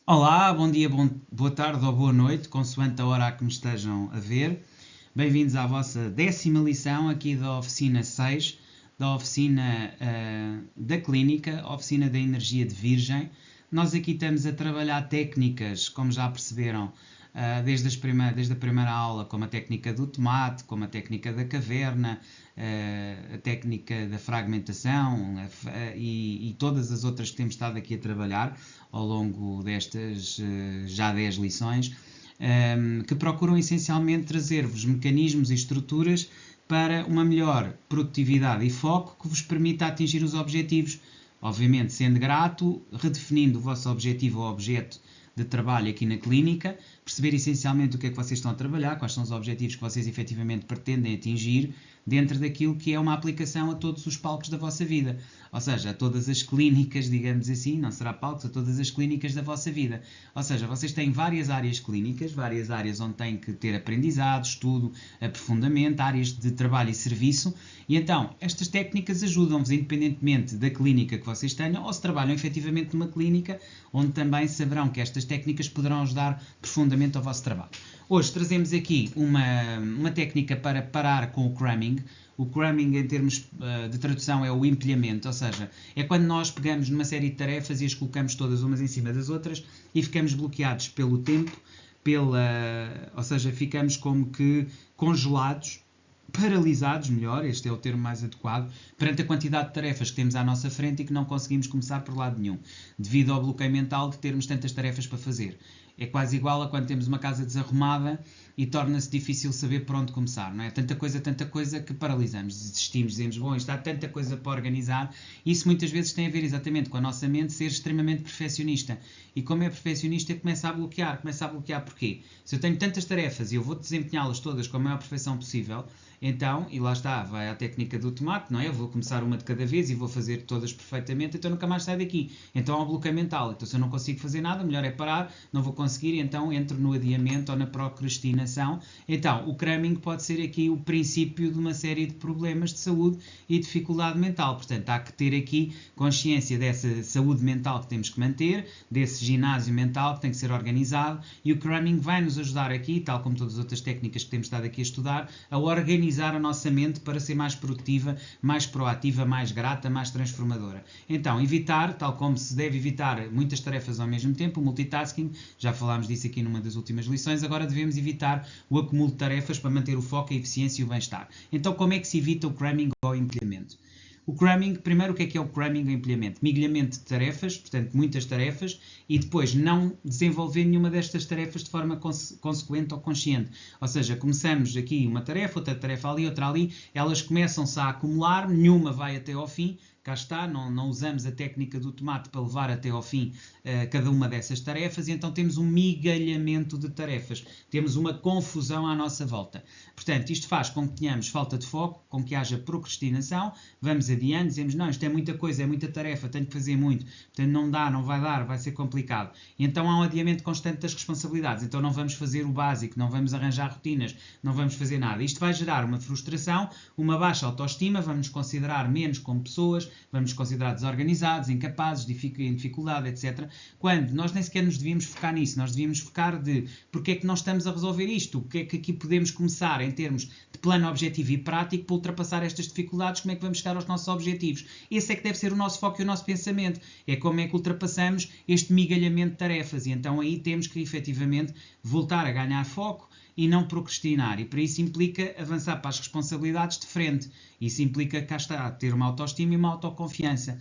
Olá, bom dia, boa tarde ou boa noite, consoante a hora a que me estejam a ver. Bem-vindos à vossa 10ª lição aqui da oficina 6, da oficina da clínica, oficina da energia de Virgem. Nós aqui estamos a trabalhar técnicas, como já perceberam, desde a primeira aula, como a técnica do tomate, como a técnica da caverna, a técnica da fragmentação e todas as outras que temos estado aqui a trabalhar ao longo destas já 10 lições, que procuram essencialmente trazer-vos mecanismos e estruturas para uma melhor produtividade e foco que vos permita atingir os objetivos, obviamente sendo grato, redefinindo o vosso objetivo ou objeto de trabalho aqui na clínica, perceber essencialmente o que é que vocês estão a trabalhar, quais são os objetivos que vocês efetivamente pretendem atingir dentro daquilo que é uma aplicação a todos os palcos da vossa vida, ou seja, a todas as clínicas, digamos assim, não será palcos, a todas as clínicas da vossa vida. Ou seja, vocês têm várias áreas clínicas, várias áreas onde têm que ter aprendizado, estudo, aprofundamento, áreas de trabalho e serviço, e então estas técnicas ajudam-vos independentemente da clínica que vocês tenham, ou se trabalham efetivamente numa clínica, onde também saberão que estas técnicas poderão ajudar profundamente ao vosso trabalho. Hoje trazemos aqui uma técnica para parar com o cramming. O cramming, em termos de tradução, é o empilhamento, ou seja, é quando nós pegamos numa série de tarefas e as colocamos todas umas em cima das outras e ficamos bloqueados pelo tempo, ou seja, ficamos como que congelados, paralisados, melhor, este é o termo mais adequado, perante a quantidade de tarefas que temos à nossa frente e que não conseguimos começar por lado nenhum, devido ao bloqueio mental de termos tantas tarefas para fazer. É quase igual a quando temos uma casa desarrumada e torna-se difícil saber por onde começar, não é? Tanta coisa que paralisamos, desistimos, dizemos, bom, isto há tanta coisa para organizar. Isso muitas vezes tem a ver exatamente com a nossa mente ser extremamente perfeccionista. E como é perfeccionista, começa a bloquear. Começa a bloquear porquê? Se eu tenho tantas tarefas e eu vou desempenhá-las todas com a maior perfeição possível, então, e lá está, vai a técnica do tomate, não é? Eu vou começar uma de cada vez e vou fazer todas perfeitamente, então nunca mais saio daqui. Então há um bloqueio mental. Então se eu não consigo fazer nada, melhor é parar, não vou conseguir, então entro no adiamento ou na procrastinação. Então, o cramming pode ser aqui o princípio de uma série de problemas de saúde e dificuldade mental. Portanto, há que ter aqui consciência dessa saúde mental que temos que manter, desse ginásio mental que tem que ser organizado, e o cramming vai nos ajudar aqui, tal como todas as outras técnicas que temos estado aqui a estudar, a organizar a nossa mente para ser mais produtiva, mais proativa, mais grata, mais transformadora. Então, evitar, tal como se deve evitar muitas tarefas ao mesmo tempo, o multitasking, já falámos disso aqui numa das últimas lições, agora devemos evitar o acúmulo de tarefas para manter o foco, a eficiência e o bem-estar. Então, como é que se evita o cramming ou o empilhamento? O cramming, primeiro, o que é o cramming ou empilhamento? Miglhamento de tarefas, portanto, muitas tarefas, e depois não desenvolver nenhuma destas tarefas de forma consequente ou consciente. Ou seja, começamos aqui uma tarefa, outra tarefa ali, outra ali, elas começam-se a acumular, nenhuma vai até ao fim. Cá está, não usamos a técnica do tomate para levar até ao fim cada uma dessas tarefas, e então temos um migalhamento de tarefas, temos uma confusão à nossa volta. Portanto, isto faz com que tenhamos falta de foco, com que haja procrastinação, vamos adiante, dizemos, não, isto é muita coisa, é muita tarefa, tenho que fazer muito, portanto não dá, não vai dar, vai ser complicado. E então há um adiamento constante das responsabilidades, então não vamos fazer o básico, não vamos arranjar rotinas, não vamos fazer nada. Isto vai gerar uma frustração, uma baixa autoestima, vamos nos considerar menos como pessoas, vamos nos considerar desorganizados, incapazes, em dificuldade, etc. Quando nós nem sequer nos devíamos focar nisso, nós devíamos focar de porque é que nós estamos a resolver isto, o que é que aqui podemos começar em termos de plano objetivo e prático para ultrapassar estas dificuldades, como é que vamos chegar aos nossos objetivos. Esse é que deve ser o nosso foco e o nosso pensamento, é como é que ultrapassamos este migalhamento de tarefas, e então aí temos que efetivamente voltar a ganhar foco e não procrastinar, e para isso implica avançar para as responsabilidades de frente. Isso implica, cá está, ter uma autoestima e uma autoconfiança.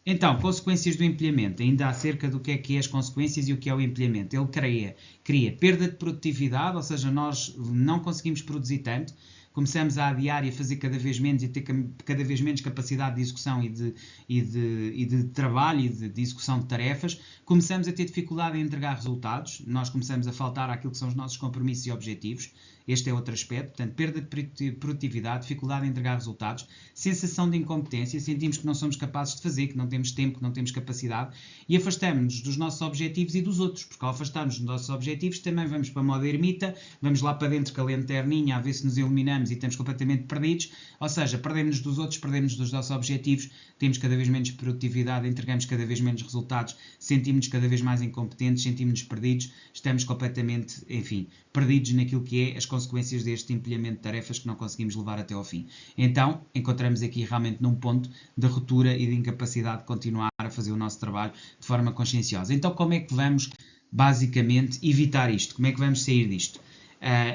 Então, consequências do empilhamento, ainda acerca do que é as consequências e o que é o empilhamento. Ele cria perda de produtividade, ou seja, nós não conseguimos produzir tanto, começamos a adiar e a fazer cada vez menos e ter cada vez menos capacidade de execução e de trabalho e de execução de tarefas, começamos a ter dificuldade em entregar resultados, nós começamos a faltar àquilo que são os nossos compromissos e objetivos, Este é outro aspecto, portanto, perda de produtividade, dificuldade em entregar resultados, sensação de incompetência, sentimos que não somos capazes de fazer, que não temos tempo, que não temos capacidade e afastamos-nos dos nossos objetivos e dos outros, porque ao afastarmos dos nossos objetivos também vamos para a moda ermita, vamos lá para dentro com a lanterninha a ver se nos iluminamos e estamos completamente perdidos, ou seja, perdemos-nos dos outros, perdemos-nos dos nossos objetivos, temos cada vez menos produtividade, entregamos cada vez menos resultados, sentimos-nos cada vez mais incompetentes, sentimos-nos perdidos, estamos completamente, enfim, perdidos naquilo que é as consequências deste empilhamento de tarefas que não conseguimos levar até ao fim. Então, encontramos aqui realmente num ponto de ruptura e de incapacidade de continuar a fazer o nosso trabalho de forma conscienciosa. Então, como é que vamos, basicamente, evitar isto? Como é que vamos sair disto?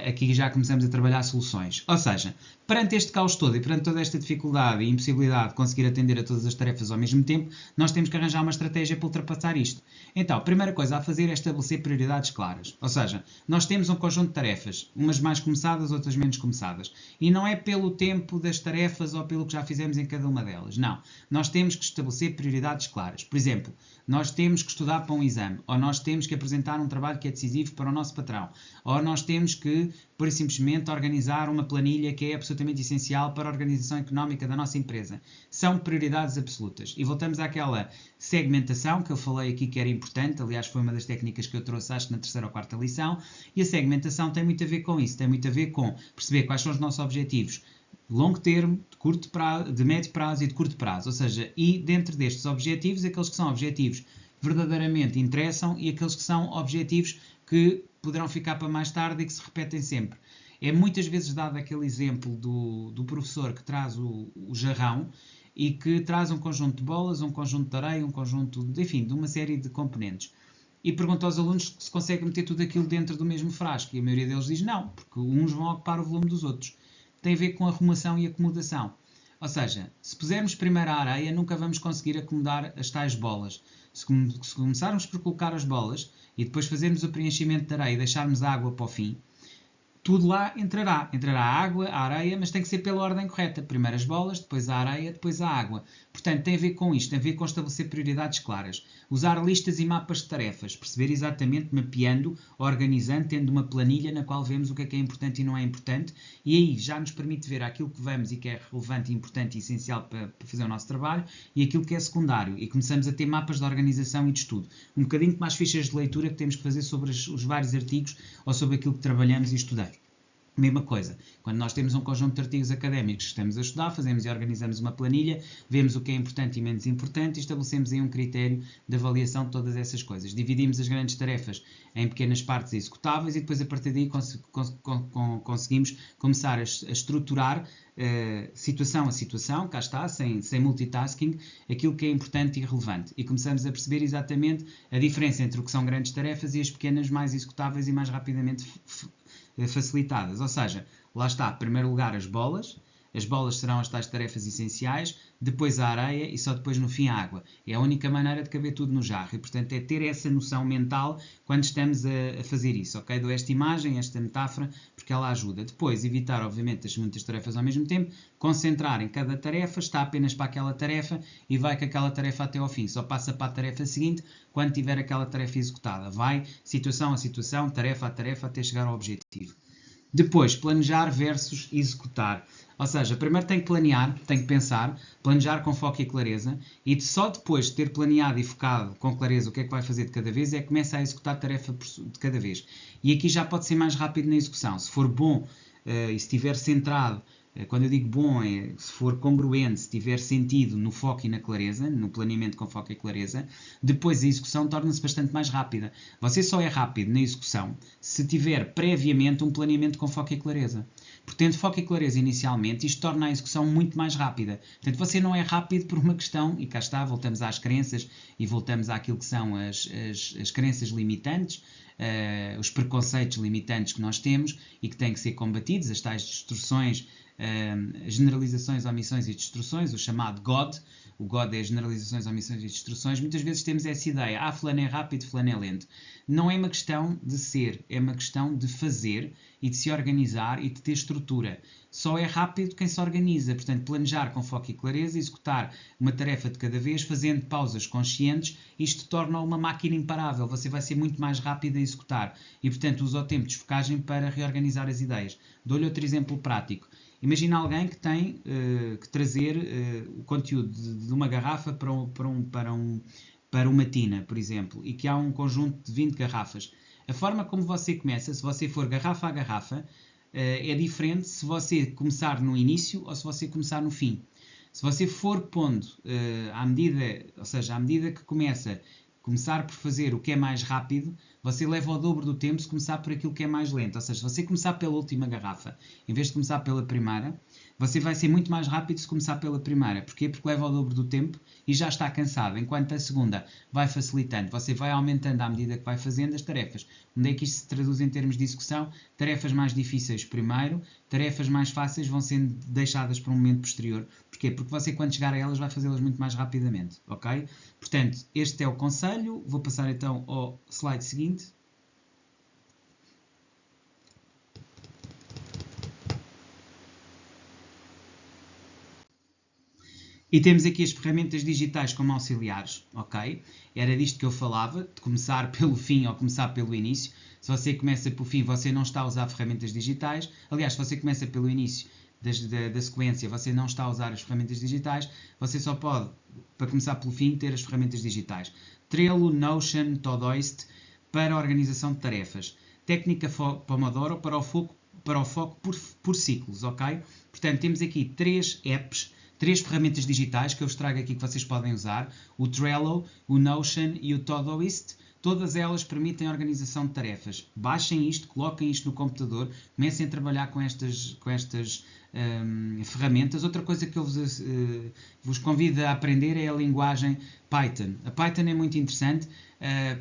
Aqui já começamos a trabalhar soluções. Ou seja, perante este caos todo e perante toda esta dificuldade e impossibilidade de conseguir atender a todas as tarefas ao mesmo tempo, nós temos que arranjar uma estratégia para ultrapassar isto. Então, a primeira coisa a fazer é estabelecer prioridades claras. Ou seja, nós temos um conjunto de tarefas, umas mais começadas, outras menos começadas. E não é pelo tempo das tarefas ou pelo que já fizemos em cada uma delas. Não. Nós temos que estabelecer prioridades claras. Por exemplo, nós temos que estudar para um exame, ou nós temos que apresentar um trabalho que é decisivo para o nosso patrão, ou nós temos que, por simplesmente, organizar uma planilha que é absolutamente essencial para a organização económica da nossa empresa. São prioridades absolutas. E voltamos àquela segmentação que eu falei aqui que era importante, aliás foi uma das técnicas que eu trouxe acho na terceira ou quarta lição, e a segmentação tem muito a ver com isso, tem muito a ver com perceber quais são os nossos objetivos de longo termo, de curto prazo, de médio prazo e de curto prazo, ou seja, e dentro destes objetivos, aqueles que são objetivos que verdadeiramente interessam e aqueles que são objetivos que poderão ficar para mais tarde e que se repetem sempre. É muitas vezes dado aquele exemplo do professor que traz o jarrão e que traz um conjunto de bolas, um conjunto de areia, um conjunto, enfim, de uma série de componentes. E pergunta aos alunos se conseguem meter tudo aquilo dentro do mesmo frasco. E a maioria deles diz não, porque uns vão ocupar o volume dos outros. Tem a ver com arrumação e acomodação. Ou seja, se pusermos primeiro a areia, nunca vamos conseguir acomodar as tais bolas. Se começarmos por colocar as bolas e depois fazermos o preenchimento de areia e deixarmos a água para o fim, tudo lá entrará. Entrará a água, a areia, mas tem que ser pela ordem correta. Primeiro as bolas, depois a areia, depois a água. Portanto, tem a ver com isto, tem a ver com estabelecer prioridades claras. Usar listas e mapas de tarefas. Perceber exatamente, mapeando, organizando, tendo uma planilha na qual vemos o que é importante e não é importante. E aí já nos permite ver aquilo que vamos e que é relevante, importante e essencial para fazer o nosso trabalho e aquilo que é secundário. E começamos a ter mapas de organização e de estudo. Um bocadinho mais fichas de leitura que temos que fazer sobre os vários artigos ou sobre aquilo que trabalhamos e estudamos. Mesma coisa, quando nós temos um conjunto de artigos académicos que estamos a estudar, fazemos e organizamos uma planilha, vemos o que é importante e menos importante e estabelecemos aí um critério de avaliação de todas essas coisas. Dividimos as grandes tarefas em pequenas partes executáveis e depois a partir daí conseguimos começar a estruturar situação a situação, cá está, sem multitasking, aquilo que é importante e relevante. E começamos a perceber exatamente a diferença entre o que são grandes tarefas e as pequenas mais executáveis e mais rapidamente facilitadas. Ou seja, lá está, em primeiro lugar as bolas serão as tais tarefas essenciais, depois a areia e só depois no fim a água. É a única maneira de caber tudo no jarro e portanto é ter essa noção mental quando estamos a fazer isso, ok? Dou esta imagem, esta metáfora, porque ela ajuda. Depois evitar obviamente as muitas tarefas ao mesmo tempo, concentrar em cada tarefa, está apenas para aquela tarefa e vai com aquela tarefa até ao fim, só passa para a tarefa seguinte quando tiver aquela tarefa executada. Vai situação a situação, tarefa a tarefa até chegar ao objetivo. Depois, planejar versus executar. Ou seja, primeiro tem que planear, tem que pensar, planejar com foco e clareza e só depois de ter planeado e focado com clareza o que é que vai fazer de cada vez é que começa a executar a tarefa de cada vez. E aqui já pode ser mais rápido na execução. Se for bom e se estiver centrado, quando eu digo bom é se for congruente, se tiver sentido no foco e na clareza, no planeamento com foco e clareza, depois a execução torna-se bastante mais rápida. Você só é rápido na execução se tiver previamente um planeamento com foco e clareza. Portanto, foco e clareza inicialmente, isto torna a execução muito mais rápida. Portanto, você não é rápido por uma questão, e cá está, voltamos às crenças e voltamos àquilo que são as crenças limitantes, os preconceitos limitantes que nós temos e que têm que ser combatidos, as tais distorções, generalizações, omissões e destruções, o chamado God, o GOD é generalizações, omissões e instruções, muitas vezes temos essa ideia, fulano é rápido, fulano é lento. Não é uma questão de ser, é uma questão de fazer e de se organizar e de ter estrutura. Só é rápido quem se organiza, portanto, planejar com foco e clareza, executar uma tarefa de cada vez, fazendo pausas conscientes, isto torna uma máquina imparável, você vai ser muito mais rápido a executar e, portanto, usa o tempo de desfocagem para reorganizar as ideias. Dou-lhe outro exemplo prático. Imagina alguém que tem que trazer o conteúdo de uma garrafa para uma tina, por exemplo, e que há um conjunto de 20 garrafas. A forma como você começa, se você for garrafa a garrafa, é diferente se você começar no início ou se você começar no fim. Se você for pondo à medida que começar por fazer o que é mais rápido, você leva o dobro do tempo se começar por aquilo que é mais lento. Ou seja, se você começar pela última garrafa, em vez de começar pela primeira, você vai ser muito mais rápido se começar pela primeira. Porquê? Porque leva o dobro do tempo e já está cansado, enquanto a segunda vai facilitando. Você vai aumentando à medida que vai fazendo as tarefas. Onde é que isto se traduz em termos de execução? Tarefas mais difíceis primeiro, tarefas mais fáceis vão sendo deixadas para um momento posterior. Porquê? Porque você, quando chegar a elas, vai fazê-las muito mais rapidamente, ok? Portanto, este é o conselho. Vou passar então ao slide seguinte. E temos aqui as ferramentas digitais como auxiliares, ok? Era disto que eu falava, de começar pelo fim ou começar pelo início. Se você começa pelo fim, você não está a usar ferramentas digitais. Aliás, se você começa pelo início da sequência, você não está a usar as ferramentas digitais. Você só pode, para começar pelo fim, ter as ferramentas digitais. Trello, Notion, Todoist, para a organização de tarefas. Técnica Pomodoro para o foco por ciclos, ok? Portanto, temos aqui 3 ferramentas digitais que eu vos trago aqui que vocês podem usar, o Trello, o Notion e o Todoist. Todas elas permitem a organização de tarefas. Baixem isto, coloquem isto no computador, comecem a trabalhar com estas ferramentas. Outra coisa que eu vos convido a aprender é a linguagem Python. A Python é muito interessante.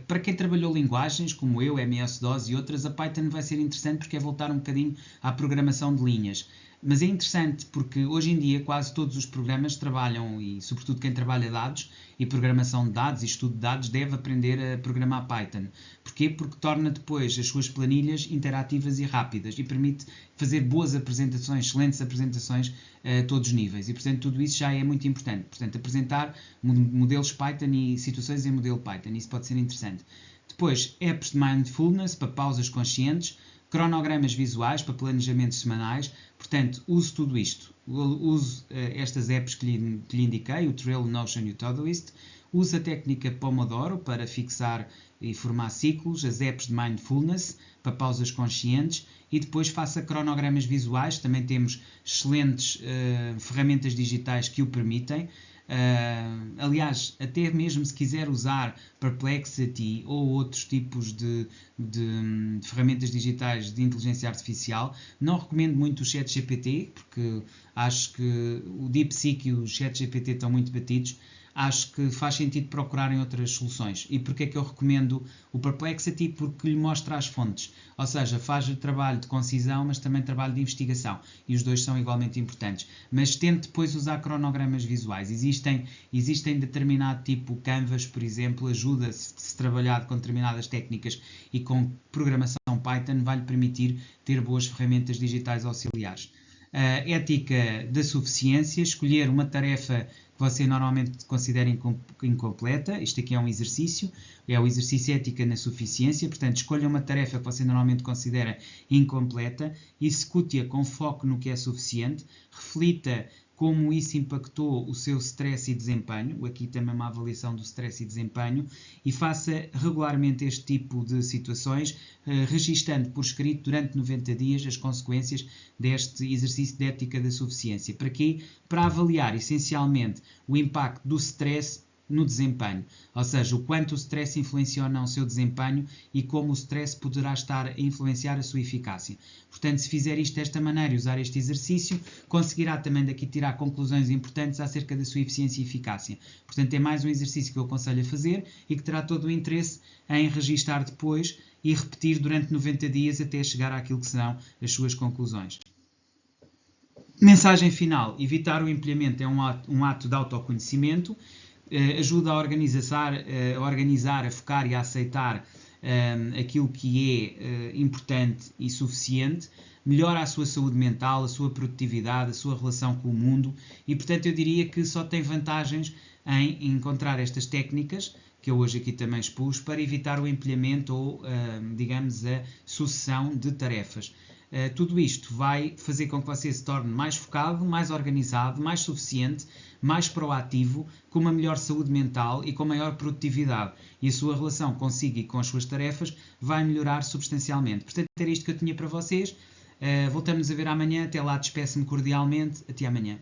Para quem trabalhou linguagens, como eu, MS-DOS e outras, a Python vai ser interessante porque é voltar um bocadinho à programação de linhas. Mas é interessante porque hoje em dia quase todos os programas trabalham, e sobretudo quem trabalha dados e programação de dados e estudo de dados deve aprender a programar Python. Porquê? Porque torna depois as suas planilhas interativas e rápidas e permite fazer boas apresentações, excelentes apresentações a todos os níveis. E portanto tudo isso já é muito importante. Portanto, apresentar modelos Python e situações em modelo Python, isso pode ser interessante. Depois, apps de mindfulness para pausas conscientes, cronogramas visuais para planejamentos semanais. Portanto, use tudo isto. Use estas apps que lhe indiquei, o Trello, o Notion e o Todoist. Use a técnica Pomodoro para fixar e formar ciclos, as apps de mindfulness para pausas conscientes e depois faça cronogramas visuais. Também temos excelentes ferramentas digitais que o permitem. Aliás, até mesmo se quiser usar Perplexity ou outros tipos de ferramentas digitais de inteligência artificial, não recomendo muito o ChatGPT, porque acho que o DeepSeek e o ChatGPT estão muito batidos. Acho que faz sentido procurarem outras soluções. E porquê é que eu recomendo o Perplexity? Porque lhe mostra as fontes. Ou seja, faz o trabalho de concisão, mas também trabalho de investigação. E os dois são igualmente importantes. Mas tente depois usar cronogramas visuais. Existem determinado tipo, Canvas, por exemplo, ajuda se trabalhar com determinadas técnicas e com programação Python, vai-lhe permitir ter boas ferramentas digitais auxiliares. Ética da suficiência, escolher uma tarefa que você normalmente considera incompleta. Isto aqui é um exercício, é o exercício ética na suficiência. Portanto, escolha uma tarefa que você normalmente considera incompleta, execute-a com foco no que é suficiente, reflita como isso impactou o seu stress e desempenho, aqui também uma avaliação do stress e desempenho, e faça regularmente este tipo de situações, registando por escrito durante 90 dias as consequências deste exercício de ética da suficiência. Para quê? Para avaliar essencialmente o impacto do stress no desempenho, ou seja, o quanto o stress influencia ou não o seu desempenho e como o stress poderá estar a influenciar a sua eficácia. Portanto, se fizer isto desta maneira e usar este exercício, conseguirá também daqui tirar conclusões importantes acerca da sua eficiência e eficácia. Portanto, é mais um exercício que eu aconselho a fazer e que terá todo o interesse em registar depois e repetir durante 90 dias até chegar àquilo que serão as suas conclusões. Mensagem final: evitar o empilhamento é um ato de autoconhecimento, ajuda a organizar, a focar e a aceitar aquilo que é importante e suficiente, melhora a sua saúde mental, a sua produtividade, a sua relação com o mundo e, portanto, eu diria que só tem vantagens em encontrar estas técnicas, que eu hoje aqui também expus, para evitar o empilhamento ou, digamos, a sucessão de tarefas. Tudo isto vai fazer com que você se torne mais focado, mais organizado, mais suficiente, mais proativo, com uma melhor saúde mental e com maior produtividade. E a sua relação consigo e com as suas tarefas vai melhorar substancialmente. Portanto, era isto que eu tinha para vocês. Voltamos a ver amanhã. Até lá, despeço-me cordialmente. Até amanhã.